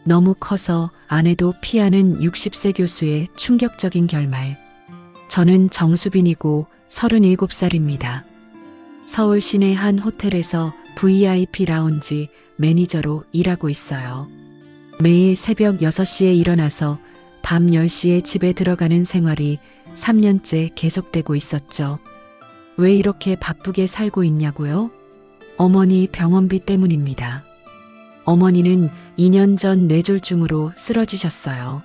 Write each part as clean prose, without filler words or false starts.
너무 커서 아내도 피하는 60세 교수의 충격적인 결말. 저는 정수빈이고 37살입니다. 서울 시내 한 호텔에서 VIP 라운지 매니저로 일하고 있어요. 매일 새벽 6시에 일어나서 밤 10시에 집에 들어가는 생활이 3년째 계속되고 있었죠. 왜 이렇게 바쁘게 살고 있냐고요? 어머니 병원비 때문입니다. 어머니는 2년 전 뇌졸중으로 쓰러지셨어요.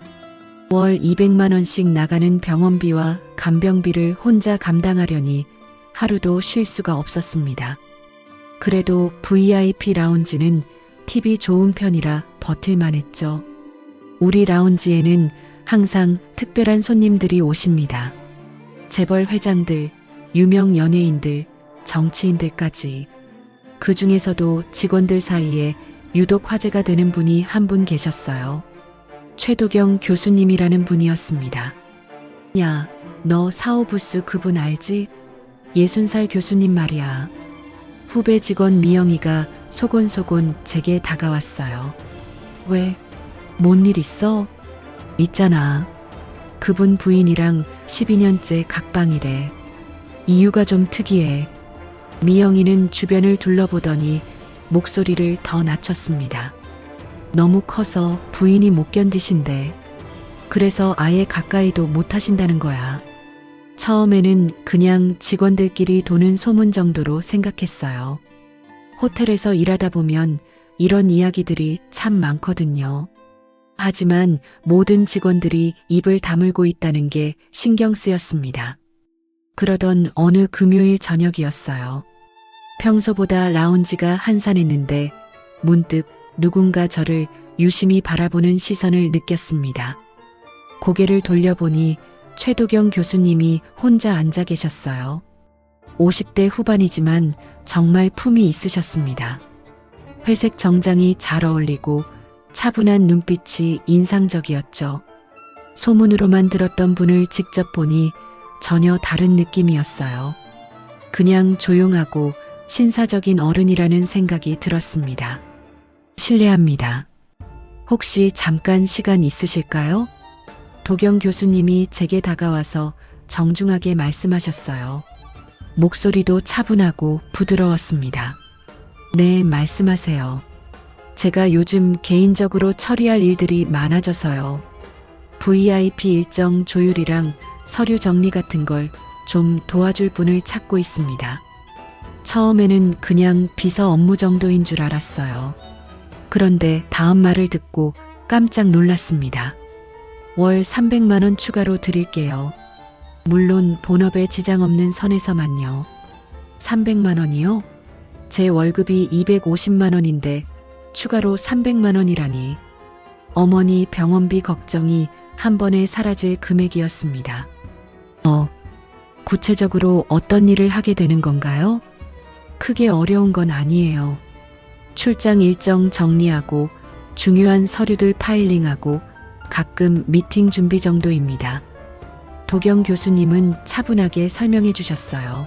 월 200만 원씩 나가는 병원비와 간병비를 혼자 감당하려니 하루도 쉴 수가 없었습니다. 그래도 VIP 라운지는 팁이 좋은 편이라 버틸만 했죠. 우리 라운지에는 항상 특별한 손님들이 오십니다. 재벌 회장들, 유명 연예인들, 정치인들까지. 그 중에서도 직원들 사이에 유독 화제가 되는 분이 한 분 계셨어요. 최도경 교수님이라는 분이었습니다. 야, 너 사오부스 그분 알지? 60살 교수님 말이야. 후배 직원 미영이가 소곤소곤 제게 다가왔어요. 왜? 뭔 일 있어? 있잖아. 그분 부인이랑 12년째 각방이래. 이유가 좀 특이해. 미영이는 주변을 둘러보더니 목소리를 더 낮췄습니다. 너무 커서 부인이 못 견디신대. 그래서 아예 가까이도 못 하신다는 거야. 처음에는 그냥 직원들끼리 도는 소문 정도로 생각했어요. 호텔에서 일하다 보면 이런 이야기들이 참 많거든요. 하지만 모든 직원들이 입을 다물고 있다는 게 신경 쓰였습니다. 그러던 어느 금요일 저녁이었어요. 평소보다 라운지가 한산했는데 문득 누군가 저를 유심히 바라보는 시선을 느꼈습니다. 고개를 돌려보니 최도경 교수님이 혼자 앉아 계셨어요. 50대 후반이지만 정말 품이 있으셨습니다. 회색 정장이 잘 어울리고 차분한 눈빛이 인상적이었죠. 소문으로만 들었던 분을 직접 보니 전혀 다른 느낌이었어요. 그냥 조용하고 신사적인 어른이라는 생각이 들었습니다. 실례합니다. 혹시 잠깐 시간 있으실까요? 도경 교수님이 제게 다가와서 정중하게 말씀하셨어요. 목소리도 차분하고 부드러웠습니다. 네, 말씀하세요. 제가 요즘 개인적으로 처리할 일들이 많아져서요. VIP 일정 조율이랑 서류 정리 같은 걸 좀 도와줄 분을 찾고 있습니다. 처음에는 그냥 비서 업무 정도인 줄 알았어요. 그런데 다음 말을 듣고 깜짝 놀랐습니다. 월 300만 원 추가로 드릴게요. 물론 본업에 지장 없는 선에서만요. 300만 원이요? 제 월급이 250만 원인데 추가로 300만 원이라니. 어머니 병원비 걱정이 한 번에 사라질 금액이었습니다. 구체적으로 어떤 일을 하게 되는 건가요? 크게 어려운 건 아니에요. 출장 일정 정리하고 중요한 서류들 파일링하고 가끔 미팅 준비 정도입니다. 도경 교수님은 차분하게 설명해 주셨어요.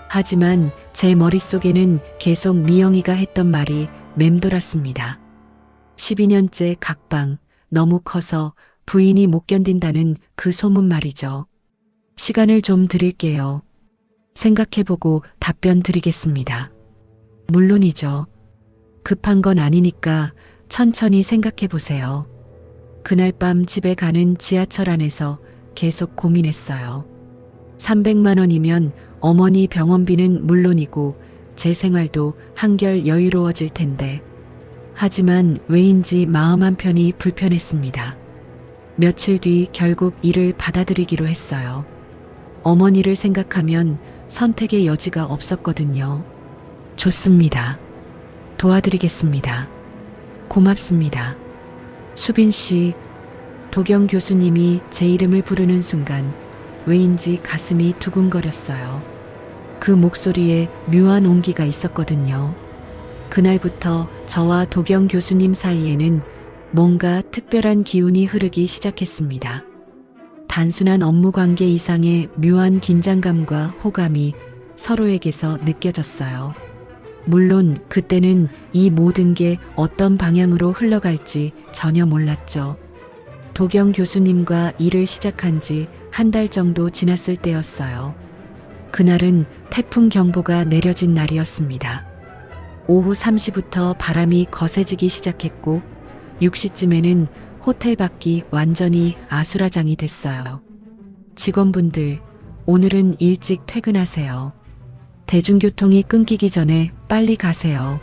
하지만 제 머릿속에는 계속 미영이가 했던 말이 맴돌았습니다. 12년째 각방, 너무 커서 부인이 못 견딘다는 그 소문 말이죠. 시간을 좀 드릴게요. 생각해보고 답변 드리겠습니다. 물론이죠. 급한 건 아니니까 천천히 생각해보세요. 그날 밤 집에 가는 지하철 안에서 계속 고민했어요. 300만 원이면 어머니 병원비는 물론이고 제 생활도 한결 여유로워질 텐데. 하지만 왜인지 마음 한편이 불편했습니다. 며칠 뒤 결국 일을 받아들이기로 했어요. 어머니를 생각하면 선택의 여지가 없었거든요. 좋습니다. 도와드리겠습니다. 고맙습니다. 수빈 씨, 도경 교수님이 제 이름을 부르는 순간 왜인지 가슴이 두근거렸어요. 그 목소리에 묘한 온기가 있었거든요. 그날부터 저와 도경 교수님 사이에는 뭔가 특별한 기운이 흐르기 시작했습니다. 단순한 업무 관계 이상의 묘한 긴장감과 호감이 서로에게서 느껴졌어요. 물론 그때는 이 모든 게 어떤 방향으로 흘러갈지 전혀 몰랐죠. 도경 교수님과 일을 시작한 지 한 달 정도 지났을 때였어요. 그날은 태풍 경보가 내려진 날이었습니다. 오후 3시부터 바람이 거세지기 시작했고 6시쯤에는 호텔 밖이 완전히 아수라장이 됐어요. 직원분들, 오늘은 일찍 퇴근하세요. 대중교통이 끊기기 전에 빨리 가세요.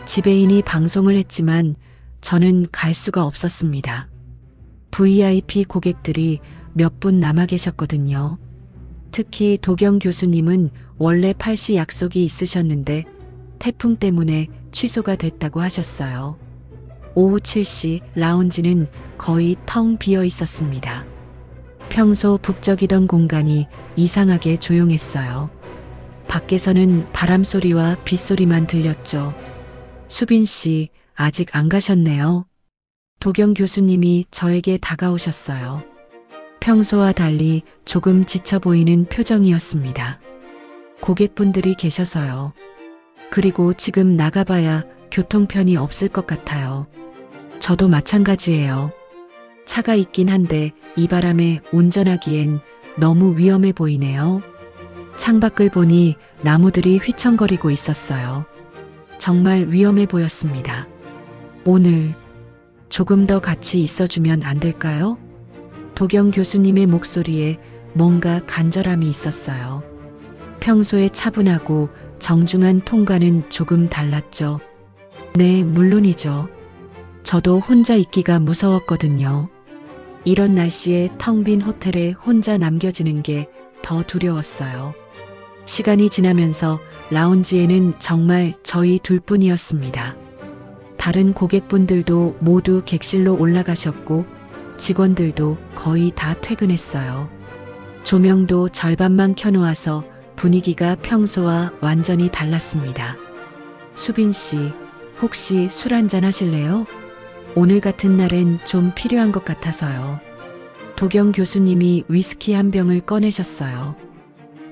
지배인이 방송을 했지만 저는 갈 수가 없었습니다. VIP 고객들이 몇 분 남아 계셨거든요. 특히 도경 교수님은 원래 8시 약속이 있으셨는데 태풍 때문에 취소가 됐다고 하셨어요. 오후 7시 라운지는 거의 텅 비어 있었습니다. 평소 북적이던 공간이 이상하게 조용했어요. 밖에서는 바람소리와 빗소리만 들렸죠. 수빈 씨, 아직 안 가셨네요. 도경 교수님이 저에게 다가오셨어요. 평소와 달리 조금 지쳐 보이는 표정이었습니다. 고객분들이 계셔서요. 그리고 지금 나가봐야 교통편이 없을 것 같아요. 저도 마찬가지예요. 차가 있긴 한데 이 바람에 운전하기엔 너무 위험해 보이네요. 창밖을 보니 나무들이 휘청거리고 있었어요. 정말 위험해 보였습니다. 오늘 조금 더 같이 있어주면 안 될까요? 도경 교수님의 목소리에 뭔가 간절함이 있었어요. 평소에 차분하고 정중한 톤과는 조금 달랐죠. 네, 물론이죠. 저도 혼자 있기가 무서웠거든요. 이런 날씨에 텅 빈 호텔에 혼자 남겨지는 게 더 두려웠어요. 시간이 지나면서 라운지에는 정말 저희 둘뿐이었습니다. 다른 고객분들도 모두 객실로 올라가셨고 직원들도 거의 다 퇴근했어요. 조명도 절반만 켜놓아서 분위기가 평소와 완전히 달랐습니다. 수빈 씨, 혹시 술 한잔 하실래요? 오늘 같은 날엔 좀 필요한 것 같아서요. 도경 교수님이 위스키 한 병을 꺼내셨어요.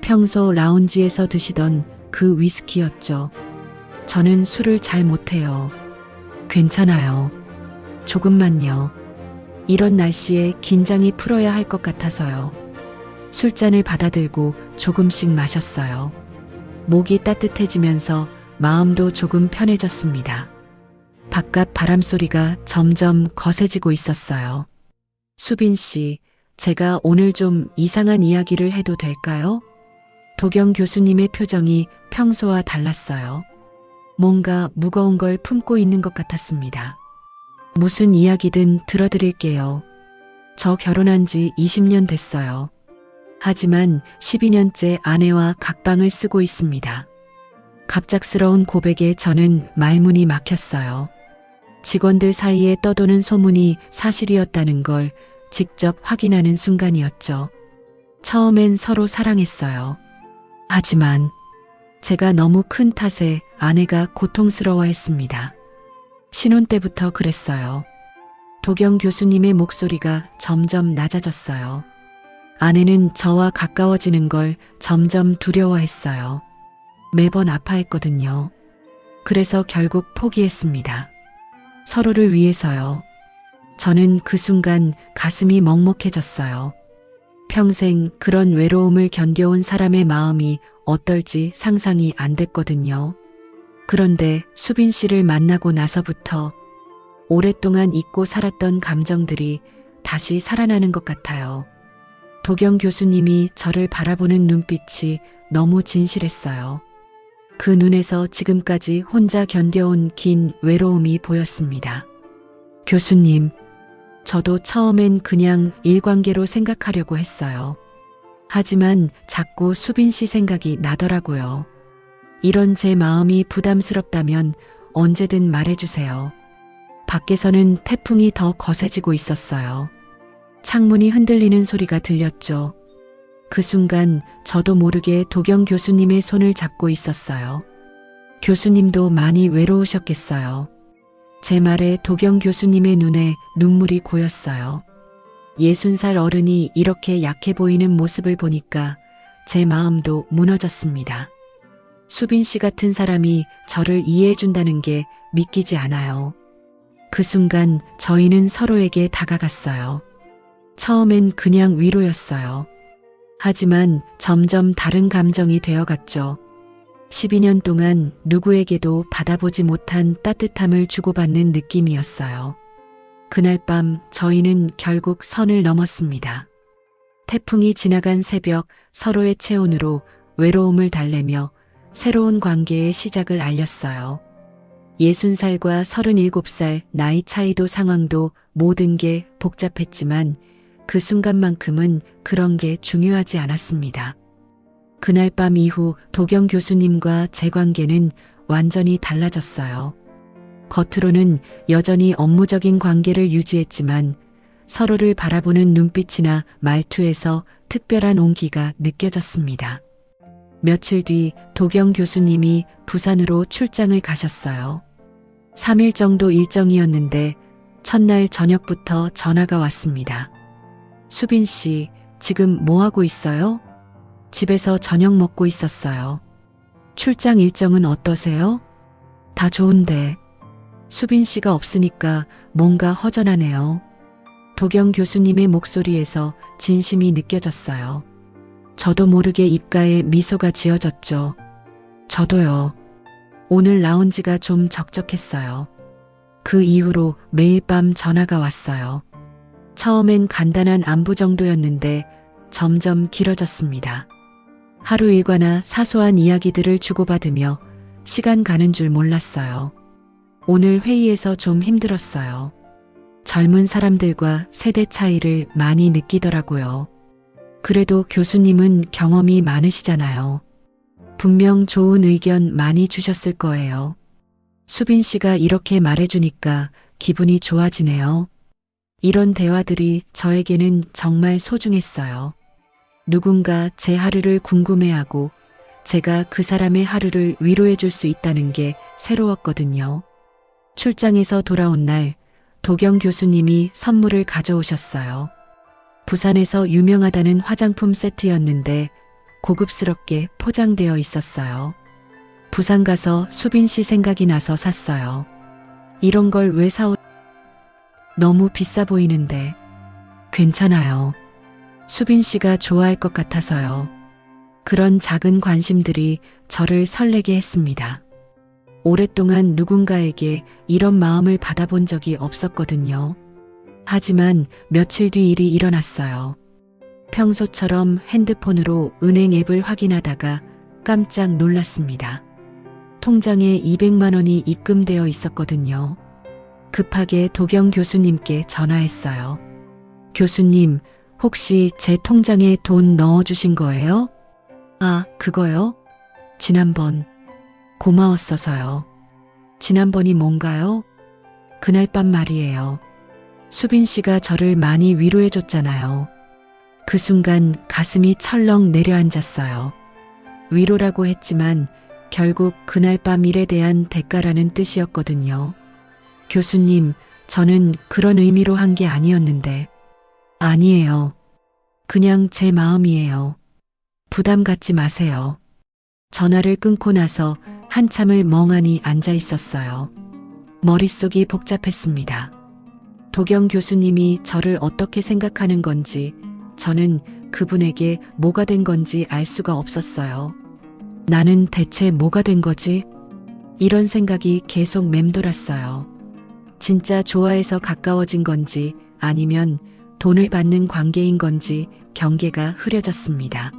평소 라운지에서 드시던 그 위스키였죠. 저는 술을 잘 못해요. 괜찮아요. 조금만요. 이런 날씨에 긴장이 풀어야 할 것 같아서요. 술잔을 받아들고 조금씩 마셨어요. 목이 따뜻해지면서 마음도 조금 편해졌습니다. 바깥 바람소리가 점점 거세지고 있었어요. 수빈 씨, 제가 오늘 좀 이상한 이야기를 해도 될까요? 도경 교수님의 표정이 평소와 달랐어요. 뭔가 무거운 걸 품고 있는 것 같았습니다. 무슨 이야기든 들어드릴게요. 저 결혼한 지 20년 됐어요. 하지만 12년째 아내와 각방을 쓰고 있습니다. 갑작스러운 고백에 저는 말문이 막혔어요. 직원들 사이에 떠도는 소문이 사실이었다는 걸 직접 확인하는 순간이었죠. 처음엔 서로 사랑했어요. 하지만 제가 너무 큰 탓에 아내가 고통스러워했습니다. 신혼 때부터 그랬어요. 도경 교수님의 목소리가 점점 낮아졌어요. 아내는 저와 가까워지는 걸 점점 두려워했어요. 매번 아파했거든요. 그래서 결국 포기했습니다. 서로를 위해서요. 저는 그 순간 가슴이 먹먹해졌어요. 평생 그런 외로움을 견뎌온 사람의 마음이 어떨지 상상이 안 됐거든요. 그런데 수빈 씨를 만나고 나서부터 오랫동안 잊고 살았던 감정들이 다시 살아나는 것 같아요. 도경 교수님이 저를 바라보는 눈빛이 너무 진실했어요. 그 눈에서 지금까지 혼자 견뎌온 긴 외로움이 보였습니다. 교수님, 저도 처음엔 그냥 일관계로 생각하려고 했어요. 하지만 자꾸 수빈 씨 생각이 나더라고요. 이런 제 마음이 부담스럽다면 언제든 말해주세요. 밖에서는 태풍이 더 거세지고 있었어요. 창문이 흔들리는 소리가 들렸죠. 그 순간 저도 모르게 도경 교수님의 손을 잡고 있었어요. 교수님도 많이 외로우셨겠어요. 제 말에 도경 교수님의 눈에 눈물이 고였어요. 60살 어른이 이렇게 약해 보이는 모습을 보니까 제 마음도 무너졌습니다. 수빈 씨 같은 사람이 저를 이해해준다는 게 믿기지 않아요. 그 순간 저희는 서로에게 다가갔어요. 처음엔 그냥 위로였어요. 하지만 점점 다른 감정이 되어갔죠. 12년 동안 누구에게도 받아보지 못한 따뜻함을 주고받는 느낌이었어요. 그날 밤 저희는 결국 선을 넘었습니다. 태풍이 지나간 새벽 서로의 체온으로 외로움을 달래며 새로운 관계의 시작을 알렸어요. 60살과 37살 나이 차이도 상황도 모든 게 복잡했지만 그 순간만큼은 그런 게 중요하지 않았습니다. 그날 밤 이후 도경 교수님과 제 관계는 완전히 달라졌어요. 겉으로는 여전히 업무적인 관계를 유지했지만 서로를 바라보는 눈빛이나 말투에서 특별한 온기가 느껴졌습니다. 며칠 뒤 도경 교수님이 부산으로 출장을 가셨어요. 3일 정도 일정이었는데 첫날 저녁부터 전화가 왔습니다. 수빈 씨, 지금 뭐 하고 있어요? 집에서 저녁 먹고 있었어요. 출장 일정은 어떠세요? 다 좋은데. 수빈 씨가 없으니까 뭔가 허전하네요. 도경 교수님의 목소리에서 진심이 느껴졌어요. 저도 모르게 입가에 미소가 지어졌죠. 저도요. 오늘 나온 지가 좀 적적했어요. 그 이후로 매일 밤 전화가 왔어요. 처음엔 간단한 안부 정도였는데 점점 길어졌습니다. 하루 일과나 사소한 이야기들을 주고받으며 시간 가는 줄 몰랐어요. 오늘 회의에서 좀 힘들었어요. 젊은 사람들과 세대 차이를 많이 느끼더라고요. 그래도 교수님은 경험이 많으시잖아요. 분명 좋은 의견 많이 주셨을 거예요. 수빈 씨가 이렇게 말해주니까 기분이 좋아지네요. 이런 대화들이 저에게는 정말 소중했어요. 누군가 제 하루를 궁금해하고 제가 그 사람의 하루를 위로해 줄 수 있다는 게 새로웠거든요. 출장에서 돌아온 날 도경 교수님이 선물을 가져오셨어요. 부산에서 유명하다는 화장품 세트였는데 고급스럽게 포장되어 있었어요. 부산 가서 수빈 씨 생각이 나서 샀어요. 이런 걸 왜 너무 비싸 보이는데. 괜찮아요. 수빈 씨가 좋아할 것 같아서요. 그런 작은 관심들이 저를 설레게 했습니다. 오랫동안 누군가에게 이런 마음을 받아본 적이 없었거든요. 하지만 며칠 뒤 일이 일어났어요. 평소처럼 핸드폰으로 은행 앱을 확인하다가 깜짝 놀랐습니다. 통장에 200만 원이 입금되어 있었거든요. 급하게 도경 교수님께 전화했어요. 교수님, 혹시 제 통장에 돈 넣어주신 거예요? 아, 그거요? 지난번. 고마웠어서요. 지난번이 뭔가요? 그날 밤 말이에요. 수빈 씨가 저를 많이 위로해 줬잖아요. 그 순간 가슴이 철렁 내려앉았어요. 위로라고 했지만 결국 그날 밤 일에 대한 대가라는 뜻이었거든요. 교수님, 저는 그런 의미로 한 게 아니었는데. 아니에요. 그냥 제 마음이에요. 부담 갖지 마세요. 전화를 끊고 나서 한참을 멍하니 앉아 있었어요. 머릿속이 복잡했습니다. 도경 교수님이 저를 어떻게 생각하는 건지, 저는 그분에게 뭐가 된 건지 알 수가 없었어요. 나는 대체 뭐가 된 거지? 이런 생각이 계속 맴돌았어요. 진짜 좋아해서 가까워진 건지 아니면 돈을 받는 관계인 건지 경계가 흐려졌습니다.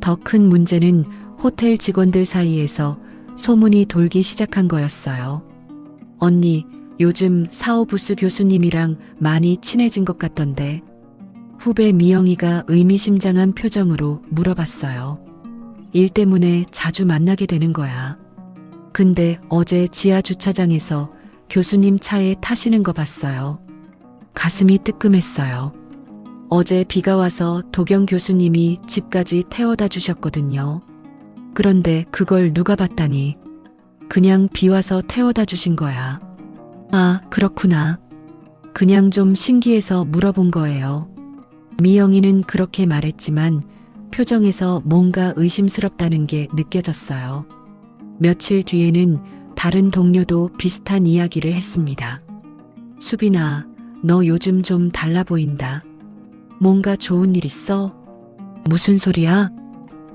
더 큰 문제는 호텔 직원들 사이에서 소문이 돌기 시작한 거였어요. 언니, 요즘 사오부스 교수님이랑 많이 친해진 것 같던데. 후배 미영이가 의미심장한 표정으로 물어봤어요. 일 때문에 자주 만나게 되는 거야. 근데 어제 지하 주차장에서 교수님 차에 타시는 거 봤어요. 가슴이 뜨끔했어요. 어제 비가 와서 도경 교수님이 집까지 태워다 주셨거든요. 그런데 그걸 누가 봤다니. 그냥 비 와서 태워다 주신 거야. 아, 그렇구나. 그냥 좀 신기해서 물어본 거예요. 미영이는 그렇게 말했지만 표정에서 뭔가 의심스럽다는 게 느껴졌어요. 며칠 뒤에는 다른 동료도 비슷한 이야기를 했습니다. 수빈아, 너 요즘 좀 달라 보인다. 뭔가 좋은 일 있어? 무슨 소리야?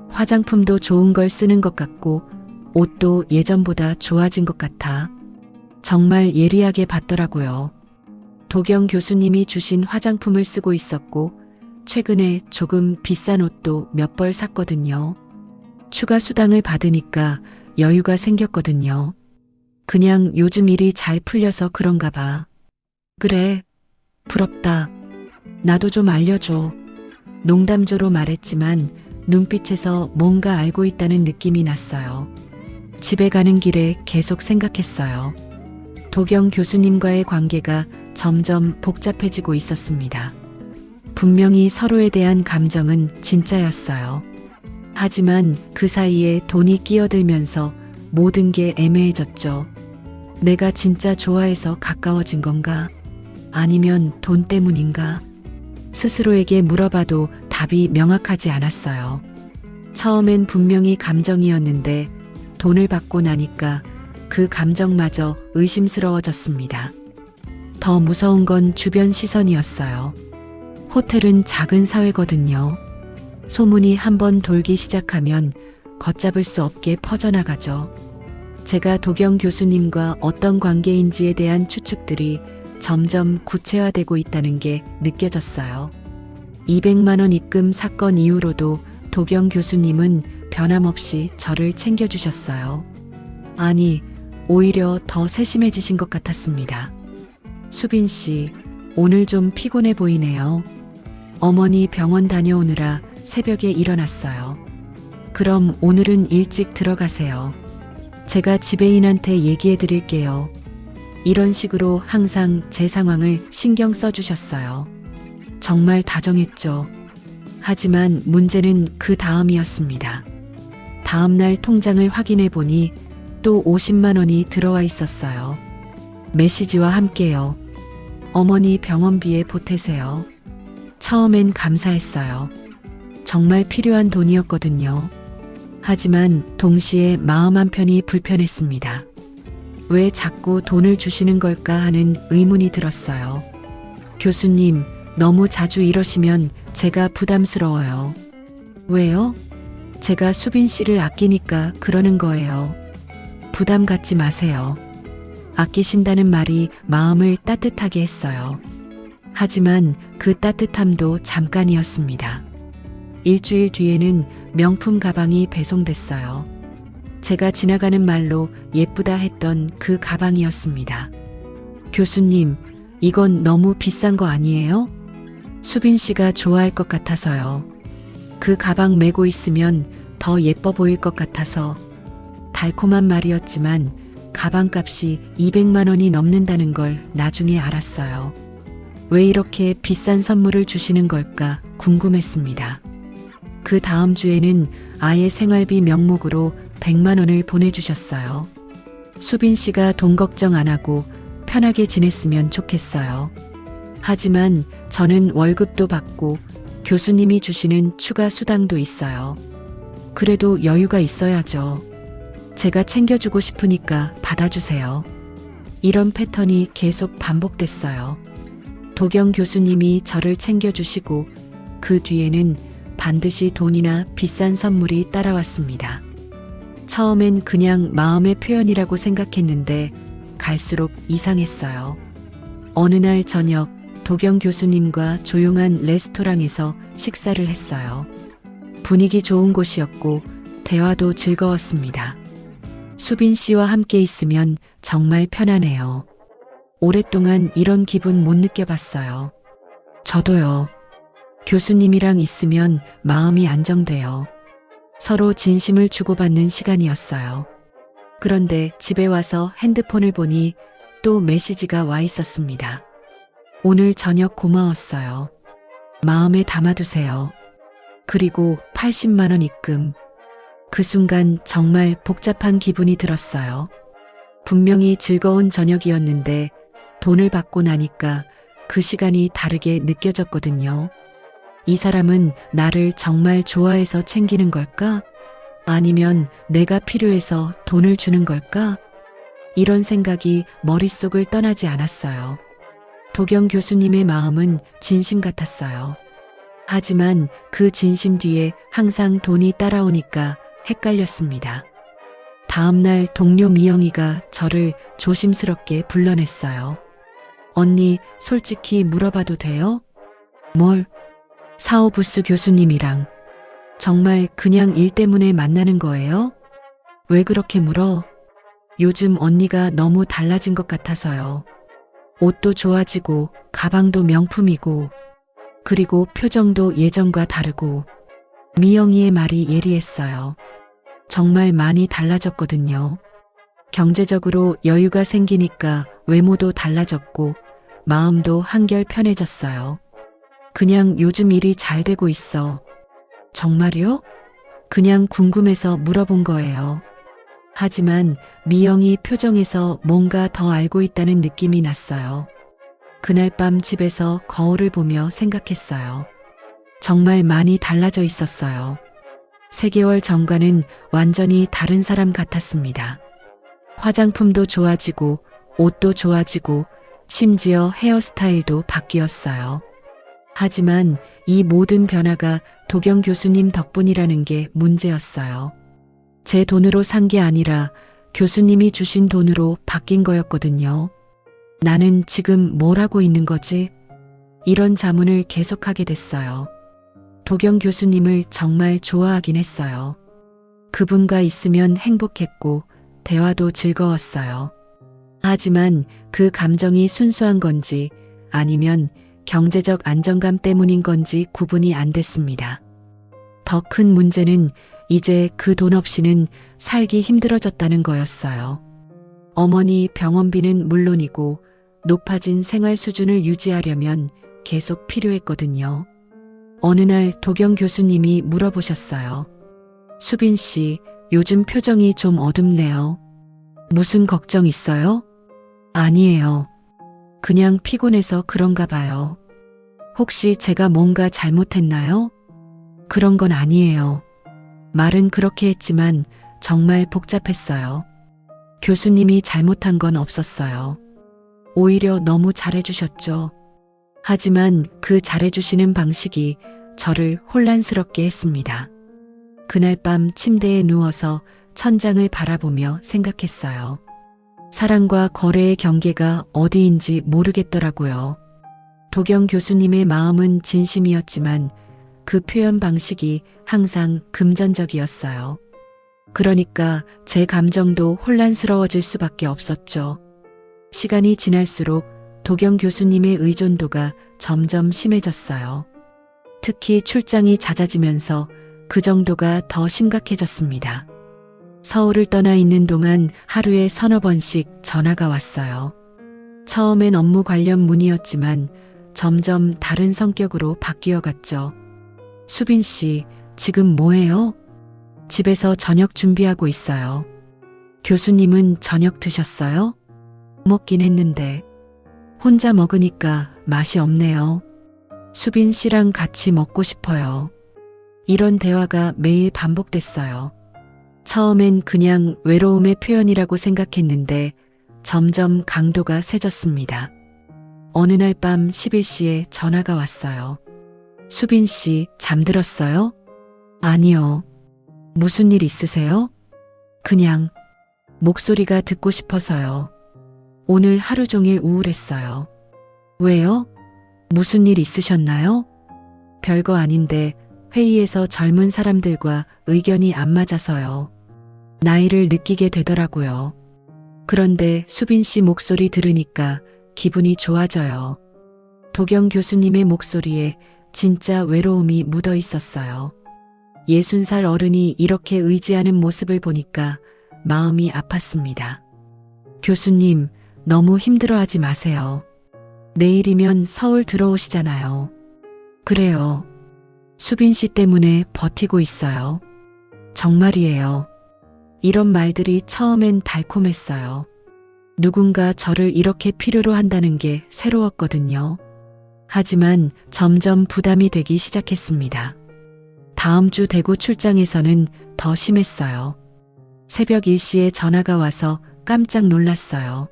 화장품도 좋은 걸 쓰는 것 같고 옷도 예전보다 좋아진 것 같아. 정말 예리하게 봤더라고요. 도경 교수님이 주신 화장품을 쓰고 있었고 최근에 조금 비싼 옷도 몇 벌 샀거든요. 추가 수당을 받으니까 여유가 생겼거든요. 그냥 요즘 일이 잘 풀려서 그런가 봐. 그래, 부럽다. 나도 좀 알려줘. 농담조로 말했지만 눈빛에서 뭔가 알고 있다는 느낌이 났어요. 집에 가는 길에 계속 생각했어요. 도경 교수님과의 관계가 점점 복잡해지고 있었습니다. 분명히 서로에 대한 감정은 진짜였어요. 하지만 그 사이에 돈이 끼어들면서 모든 게 애매해졌죠. 내가 진짜 좋아해서 가까워진 건가? 아니면 돈 때문인가? 스스로에게 물어봐도 답이 명확하지 않았어요. 처음엔 분명히 감정이었는데 돈을 받고 나니까 그 감정마저 의심스러워졌습니다. 더 무서운 건 주변 시선이었어요. 호텔은 작은 사회거든요. 소문이 한번 돌기 시작하면 걷잡을 수 없게 퍼져나가죠. 제가 도경 교수님과 어떤 관계인지에 대한 추측들이 점점 구체화되고 있다는 게 느껴졌어요. 200만 원 입금 사건 이후로도 도경 교수님은 변함없이 저를 챙겨주셨어요. 아니, 오히려 더 세심해지신 것 같았습니다. 수빈 씨, 오늘 좀 피곤해 보이네요. 어머니 병원 다녀오느라 새벽에 일어났어요. 그럼 오늘은 일찍 들어가세요. 제가 지배인한테 얘기해 드릴게요. 이런 식으로 항상 제 상황을 신경 써주셨어요. 정말 다정했죠. 하지만 문제는 그 다음이었습니다. 다음날 통장을 확인해 보니 또 50만 원이 들어와 있었어요. 메시지와 함께요. 어머니 병원비에 보태세요. 처음엔 감사했어요. 정말 필요한 돈이었거든요. 하지만 동시에 마음 한편이 불편했습니다. 왜 자꾸 돈을 주시는 걸까 하는 의문이 들었어요. 교수님, 너무 자주 이러시면 제가 부담스러워요. 왜요? 제가 수빈 씨를 아끼니까 그러는 거예요. 부담 갖지 마세요. 아끼신다는 말이 마음을 따뜻하게 했어요. 하지만 그 따뜻함도 잠깐이었습니다. 일주일 뒤에는 명품 가방이 배송됐어요. 제가 지나가는 말로 예쁘다 했던 그 가방이었습니다. 교수님, 이건 너무 비싼 거 아니에요? 수빈 씨가 좋아할 것 같아서요. 그 가방 메고 있으면 더 예뻐 보일 것 같아서. 달콤한 말이었지만 가방값이 200만 원이 넘는다는 걸 나중에 알았어요. 왜 이렇게 비싼 선물을 주시는 걸까 궁금했습니다. 그 다음 주에는 아예 생활비 명목으로 100만 원을 보내주셨어요. 수빈 씨가 돈 걱정 안 하고 편하게 지냈으면 좋겠어요. 하지만 저는 월급도 받고 교수님이 주시는 추가 수당도 있어요. 그래도 여유가 있어야죠. 제가 챙겨주고 싶으니까 받아주세요. 이런 패턴이 계속 반복됐어요. 도경 교수님이 저를 챙겨주시고 그 뒤에는 반드시 돈이나 비싼 선물이 따라왔습니다. 처음엔 그냥 마음의 표현이라고 생각했는데 갈수록 이상했어요. 어느 날 저녁 도경 교수님과 조용한 레스토랑에서 식사를 했어요. 분위기 좋은 곳이었고 대화도 즐거웠습니다. 수빈 씨와 함께 있으면 정말 편하네요. 오랫동안 이런 기분 못 느껴봤어요. 저도요. 교수님이랑 있으면 마음이 안정돼요. 서로 진심을 주고받는 시간이었어요. 그런데 집에 와서 핸드폰을 보니 또 메시지가 와 있었습니다. 오늘 저녁 고마웠어요. 마음에 담아두세요. 그리고 80만 원 입금. 그 순간 정말 복잡한 기분이 들었어요. 분명히 즐거운 저녁이었는데 돈을 받고 나니까 그 시간이 다르게 느껴졌거든요. 이 사람은 나를 정말 좋아해서 챙기는 걸까? 아니면 내가 필요해서 돈을 주는 걸까? 이런 생각이 머릿속을 떠나지 않았어요. 도경 교수님의 마음은 진심 같았어요. 하지만 그 진심 뒤에 항상 돈이 따라오니까 헷갈렸습니다. 다음날 동료 미영이가 저를 조심스럽게 불러냈어요. 언니, 솔직히 물어봐도 돼요? 뭘? 사오부스 교수님이랑 정말 그냥 일 때문에 만나는 거예요? 왜 그렇게 물어? 요즘 언니가 너무 달라진 것 같아서요. 옷도 좋아지고 가방도 명품이고 그리고 표정도 예전과 다르고. 미영이의 말이 예리했어요. 정말 많이 달라졌거든요. 경제적으로 여유가 생기니까 외모도 달라졌고 마음도 한결 편해졌어요. 그냥 요즘 일이 잘 되고 있어. 정말요? 그냥 궁금해서 물어본 거예요. 하지만 미영이 표정에서 뭔가 더 알고 있다는 느낌이 났어요. 그날 밤 집에서 거울을 보며 생각했어요. 정말 많이 달라져 있었어요. 3개월 전과는 완전히 다른 사람 같았습니다. 화장품도 좋아지고 옷도 좋아지고 심지어 헤어스타일도 바뀌었어요. 하지만 이 모든 변화가 도경 교수님 덕분이라는 게 문제였어요. 제 돈으로 산 게 아니라 교수님이 주신 돈으로 바뀐 거였거든요. 나는 지금 뭘 하고 있는 거지? 이런 자문을 계속하게 됐어요. 도경 교수님을 정말 좋아하긴 했어요. 그분과 있으면 행복했고 대화도 즐거웠어요. 하지만 그 감정이 순수한 건지 아니면 경제적 안정감 때문인 건지 구분이 안 됐습니다. 더 큰 문제는 이제 그 돈 없이는 살기 힘들어졌다는 거였어요. 어머니 병원비는 물론이고 높아진 생활 수준을 유지하려면 계속 필요했거든요. 어느 날 도경 교수님이 물어보셨어요. 수빈 씨, 요즘 표정이 좀 어둡네요. 무슨 걱정 있어요? 아니에요. 그냥 피곤해서 그런가 봐요. 혹시 제가 뭔가 잘못했나요? 그런 건 아니에요. 말은 그렇게 했지만 정말 복잡했어요. 교수님이 잘못한 건 없었어요. 오히려 너무 잘해주셨죠. 하지만 그 잘해주시는 방식이 저를 혼란스럽게 했습니다. 그날 밤 침대에 누워서 천장을 바라보며 생각했어요. 사랑과 거래의 경계가 어디인지 모르겠더라고요. 도경 교수님의 마음은 진심이었지만 그 표현 방식이 항상 금전적이었어요. 그러니까 제 감정도 혼란스러워질 수밖에 없었죠. 시간이 지날수록 도경 교수님의 의존도가 점점 심해졌어요. 특히 출장이 잦아지면서 그 정도가 더 심각해졌습니다. 서울을 떠나 있는 동안 하루에 3~4번씩 전화가 왔어요. 처음엔 업무 관련 문의였지만 점점 다른 성격으로 바뀌어 갔죠. 수빈 씨, 지금 뭐해요? 집에서 저녁 준비하고 있어요. 교수님은 저녁 드셨어요? 먹긴 했는데 혼자 먹으니까 맛이 없네요. 수빈 씨랑 같이 먹고 싶어요. 이런 대화가 매일 반복됐어요. 처음엔 그냥 외로움의 표현이라고 생각했는데 점점 강도가 세졌습니다. 어느 날 밤 11시에 전화가 왔어요. 수빈 씨, 잠들었어요? 아니요. 무슨 일 있으세요? 그냥 목소리가 듣고 싶어서요. 오늘 하루 종일 우울했어요. 왜요? 무슨 일 있으셨나요? 별거 아닌데 회의에서 젊은 사람들과 의견이 안 맞아서요. 나이를 느끼게 되더라고요. 그런데 수빈 씨 목소리 들으니까 기분이 좋아져요. 도경 교수님의 목소리에 진짜 외로움이 묻어 있었어요. 60살 어른이 이렇게 의지하는 모습을 보니까 마음이 아팠습니다. 교수님, 너무 힘들어하지 마세요. 내일이면 서울 들어오시잖아요. 그래요. 수빈 씨 때문에 버티고 있어요. 정말이에요. 이런 말들이 처음엔 달콤했어요. 누군가 저를 이렇게 필요로 한다는 게 새로웠거든요. 하지만 점점 부담이 되기 시작했습니다. 다음 주 대구 출장에서는 더 심했어요. 새벽 1시에 전화가 와서 깜짝 놀랐어요.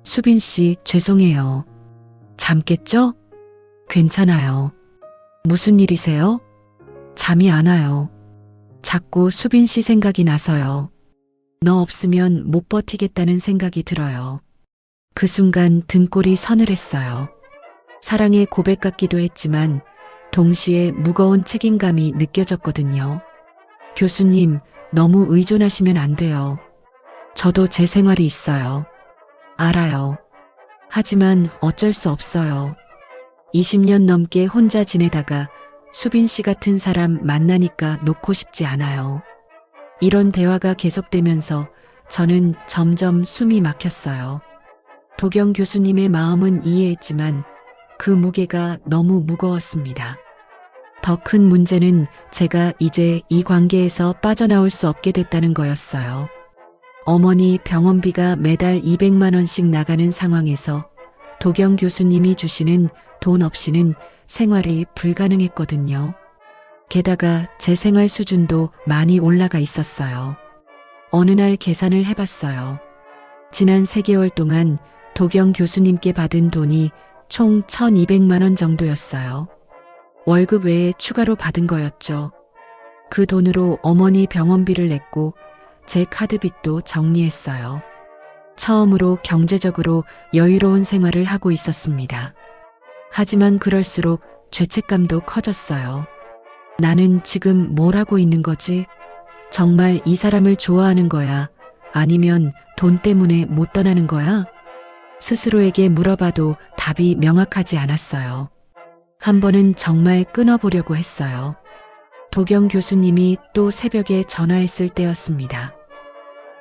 수빈 씨, 죄송해요. 잠 깼죠? 괜찮아요. 무슨 일이세요? 잠이 안 와요. 자꾸 수빈 씨 생각이 나서요. 너 없으면 못 버티겠다는 생각이 들어요. 그 순간 등골이 서늘했어요. 사랑의 고백 같기도 했지만 동시에 무거운 책임감이 느껴졌거든요. 교수님, 너무 의존하시면 안 돼요. 저도 제 생활이 있어요. 알아요. 하지만 어쩔 수 없어요. 20년 넘게 혼자 지내다가 수빈 씨 같은 사람 만나니까 놓고 싶지 않아요. 이런 대화가 계속되면서 저는 점점 숨이 막혔어요. 도경 교수님의 마음은 이해했지만 그 무게가 너무 무거웠습니다. 더 큰 문제는 제가 이제 이 관계에서 빠져나올 수 없게 됐다는 거였어요. 어머니 병원비가 매달 200만 원씩 나가는 상황에서 도경 교수님이 주시는 돈 없이는 생활이 불가능했거든요. 게다가 제 생활 수준도 많이 올라가 있었어요. 어느 날 계산을 해봤어요. 지난 3개월 동안 도경 교수님께 받은 돈이 총 1,200만 원 정도였어요. 월급 외에 추가로 받은 거였죠. 그 돈으로 어머니 병원비를 냈고 제 카드빚도 정리했어요. 처음으로 경제적으로 여유로운 생활을 하고 있었습니다. 하지만 그럴수록 죄책감도 커졌어요. 나는 지금 뭘 하고 있는 거지? 정말 이 사람을 좋아하는 거야? 아니면 돈 때문에 못 떠나는 거야? 스스로에게 물어봐도 답이 명확하지 않았어요. 한 번은 정말 끊어보려고 했어요. 도경 교수님이 또 새벽에 전화했을 때였습니다.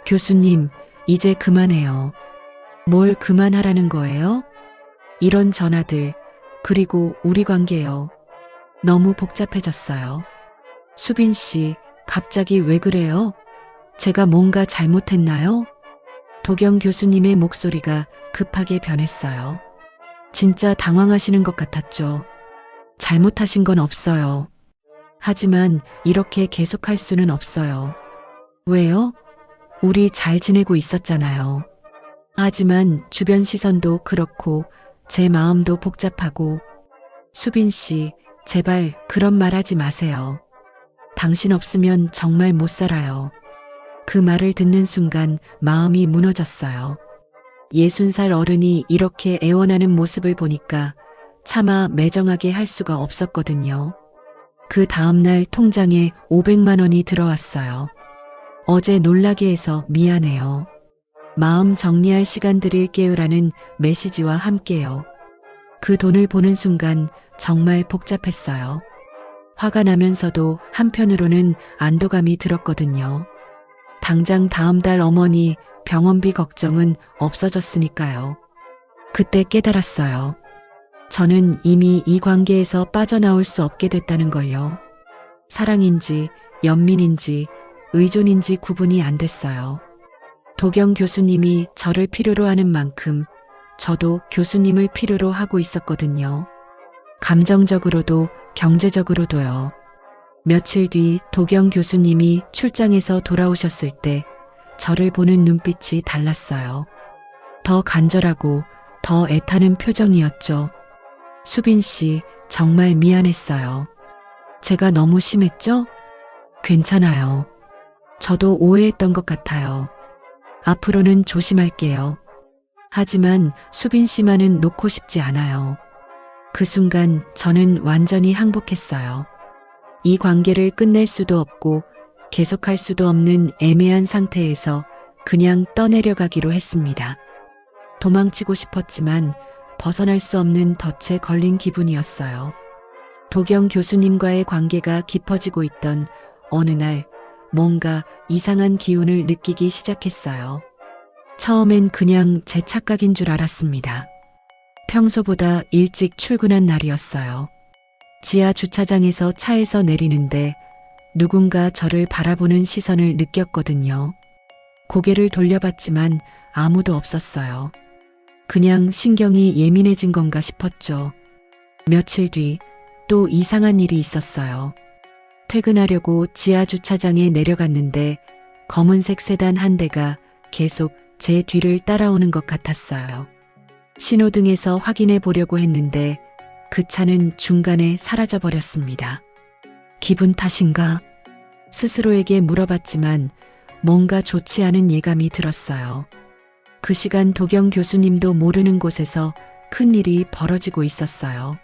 교수님, 이제 그만해요. 뭘 그만하라는 거예요? 이런 전화들, 그리고 우리 관계요. 너무 복잡해졌어요. 수빈 씨, 갑자기 왜 그래요? 제가 뭔가 잘못했나요? 도경 교수님의 목소리가 급하게 변했어요. 진짜 당황하시는 것 같았죠. 잘못하신 건 없어요. 하지만 이렇게 계속할 수는 없어요. 왜요? 우리 잘 지내고 있었잖아요. 하지만 주변 시선도 그렇고 제 마음도 복잡하고. 수빈 씨, 제발 그런 말 하지 마세요. 당신 없으면 정말 못 살아요. 그 말을 듣는 순간 마음이 무너졌어요. 60살 어른이 이렇게 애원하는 모습을 보니까 차마 매정하게 할 수가 없었거든요. 그 다음날 통장에 500만 원이 들어왔어요. 어제 놀라게 해서 미안해요. 마음 정리할 시간 드릴게요라는 메시지와 함께요. 그 돈을 보는 순간 정말 복잡했어요. 화가 나면서도 한편으로는 안도감이 들었거든요. 당장 다음 달 어머니 병원비 걱정은 없어졌으니까요. 그때 깨달았어요. 저는 이미 이 관계에서 빠져나올 수 없게 됐다는 걸요. 사랑인지 연민인지 의존인지 구분이 안 됐어요. 도경 교수님이 저를 필요로 하는 만큼 저도 교수님을 필요로 하고 있었거든요. 감정적으로도 경제적으로도요. 며칠 뒤 도경 교수님이 출장에서 돌아오셨을 때 저를 보는 눈빛이 달랐어요. 더 간절하고 더 애타는 표정이었죠. 수빈 씨, 정말 미안했어요. 제가 너무 심했죠? 괜찮아요. 저도 오해했던 것 같아요. 앞으로는 조심할게요. 하지만 수빈 씨만은 놓고 싶지 않아요. 그 순간 저는 완전히 항복했어요. 이 관계를 끝낼 수도 없고 계속할 수도 없는 애매한 상태에서 그냥 떠내려가기로 했습니다. 도망치고 싶었지만 벗어날 수 없는 덫에 걸린 기분이었어요. 도경 교수님과의 관계가 깊어지고 있던 어느 날 뭔가 이상한 기운을 느끼기 시작했어요. 처음엔 그냥 제 착각인 줄 알았습니다. 평소보다 일찍 출근한 날이었어요. 지하 주차장에서 차에서 내리는데 누군가 저를 바라보는 시선을 느꼈거든요. 고개를 돌려봤지만 아무도 없었어요. 그냥 신경이 예민해진 건가 싶었죠. 며칠 뒤 또 이상한 일이 있었어요. 퇴근하려고 지하 주차장에 내려갔는데 검은색 세단 한 대가 계속 제 뒤를 따라오는 것 같았어요. 신호등에서 확인해 보려고 했는데 그 차는 중간에 사라져 버렸습니다. 기분 탓인가? 스스로에게 물어봤지만 뭔가 좋지 않은 예감이 들었어요. 그 시간 도경 교수님도 모르는 곳에서 큰 일이 벌어지고 있었어요.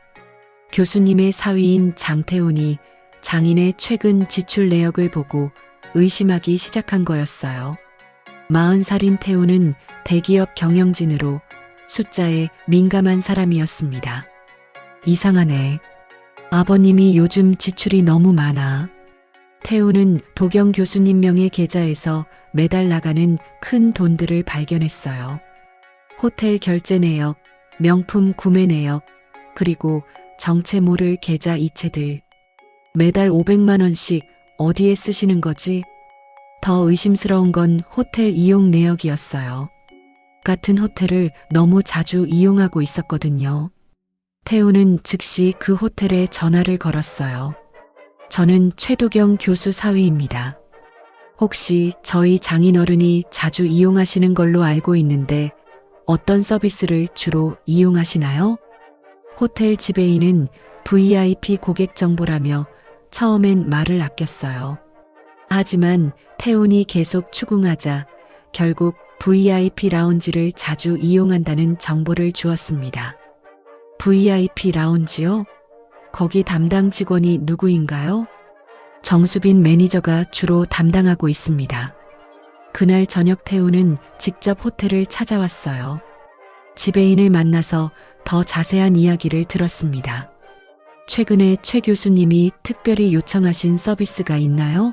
교수님의 사위인 장태훈이 장인의 최근 지출 내역을 보고 의심하기 시작한 거였어요. 40살인 태훈은 대기업 경영진으로 숫자에 민감한 사람이었습니다. 이상하네. 아버님이 요즘 지출이 너무 많아. 태훈은 도경 교수님 명의 계좌에서 매달 나가는 큰 돈들을 발견했어요. 호텔 결제 내역, 명품 구매 내역, 그리고 정체 모를 계좌 이체들. 매달 500만 원씩 어디에 쓰시는 거지? 더 의심스러운 건 호텔 이용 내역이었어요. 같은 호텔을 너무 자주 이용하고 있었거든요. 태우는 즉시 그 호텔에 전화를 걸었어요. 저는 최도경 교수 사위입니다. 혹시 저희 장인어른이 자주 이용하시는 걸로 알고 있는데 어떤 서비스를 주로 이용하시나요? 호텔 지배인은 VIP 고객 정보라며 처음엔 말을 아꼈어요. 하지만 태훈이 계속 추궁하자 결국 VIP 라운지를 자주 이용한다는 정보를 주었습니다. VIP 라운지요? 거기 담당 직원이 누구인가요? 정수빈 매니저가 주로 담당하고 있습니다. 그날 저녁 태훈은 직접 호텔을 찾아왔어요. 지배인을 만나서 더 자세한 이야기를 들었습니다. 최근에 최 교수님이 특별히 요청하신 서비스가 있나요?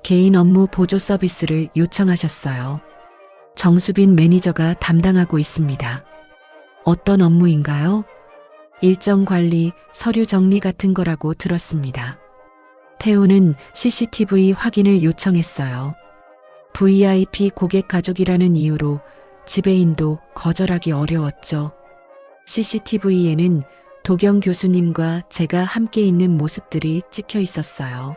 개인 업무 보조 서비스를 요청하셨어요. 정수빈 매니저가 담당하고 있습니다. 어떤 업무인가요? 일정 관리, 서류 정리 같은 거라고 들었습니다. 태훈은 CCTV 확인을 요청했어요. VIP 고객 가족이라는 이유로 지배인도 거절하기 어려웠죠. CCTV에는 도경 교수님과 제가 함께 있는 모습들이 찍혀 있었어요.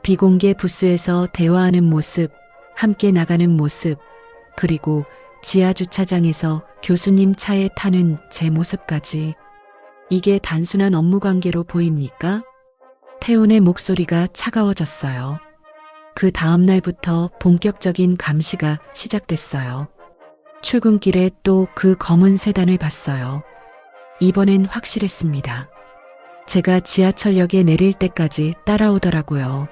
비공개 부스에서 대화하는 모습, 함께 나가는 모습, 그리고 지하 주차장에서 교수님 차에 타는 제 모습까지. 이게 단순한 업무 관계로 보입니까? 태훈의 목소리가 차가워졌어요. 그 다음 날부터 본격적인 감시가 시작됐어요. 출근길에 또 그 검은 세단을 봤어요. 이번엔 확실했습니다. 제가 지하철역에 내릴 때까지 따라오더라고요.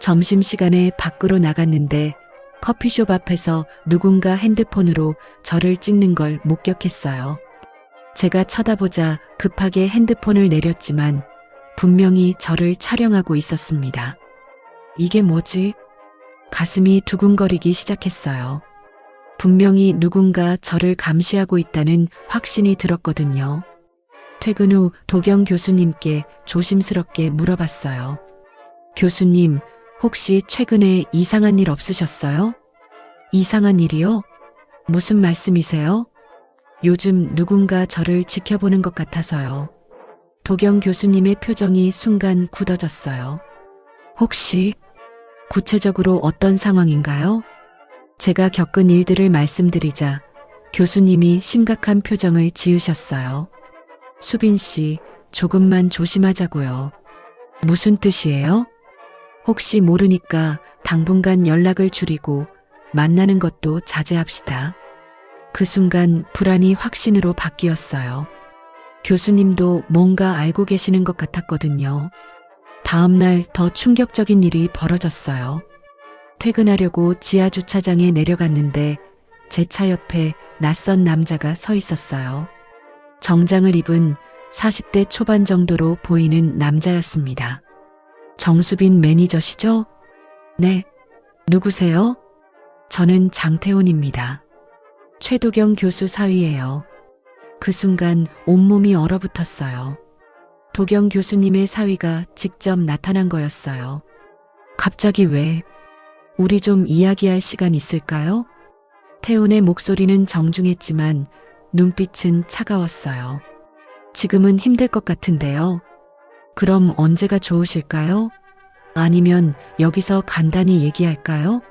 점심시간에 밖으로 나갔는데 커피숍 앞에서 누군가 핸드폰으로 저를 찍는 걸 목격했어요. 제가 쳐다보자 급하게 핸드폰을 내렸지만 분명히 저를 촬영하고 있었습니다. 이게 뭐지? 가슴이 두근거리기 시작했어요. 분명히 누군가 저를 감시하고 있다는 확신이 들었거든요. 퇴근 후 도경 교수님께 조심스럽게 물어봤어요. 교수님, 혹시 최근에 이상한 일 없으셨어요? 이상한 일이요? 무슨 말씀이세요? 요즘 누군가 저를 지켜보는 것 같아서요. 도경 교수님의 표정이 순간 굳어졌어요. 혹시 구체적으로 어떤 상황인가요? 제가 겪은 일들을 말씀드리자 교수님이 심각한 표정을 지으셨어요. 수빈 씨, 조금만 조심하자고요. 무슨 뜻이에요? 혹시 모르니까 당분간 연락을 줄이고 만나는 것도 자제합시다. 그 순간 불안이 확신으로 바뀌었어요. 교수님도 뭔가 알고 계시는 것 같았거든요. 다음 날 더 충격적인 일이 벌어졌어요. 퇴근하려고 지하 주차장에 내려갔는데 제 차 옆에 낯선 남자가 서 있었어요. 정장을 입은 40대 초반 정도로 보이는 남자였습니다. 정수빈 매니저시죠? 네. 누구세요? 저는 장태훈입니다. 최도경 교수 사위예요. 그 순간 온몸이 얼어붙었어요. 도경 교수님의 사위가 직접 나타난 거였어요. 갑자기 왜? 우리 좀 이야기할 시간 있을까요? 태훈의 목소리는 정중했지만 눈빛은 차가웠어요. 지금은 힘들 것 같은데요. 그럼 언제가 좋으실까요? 아니면 여기서 간단히 얘기할까요?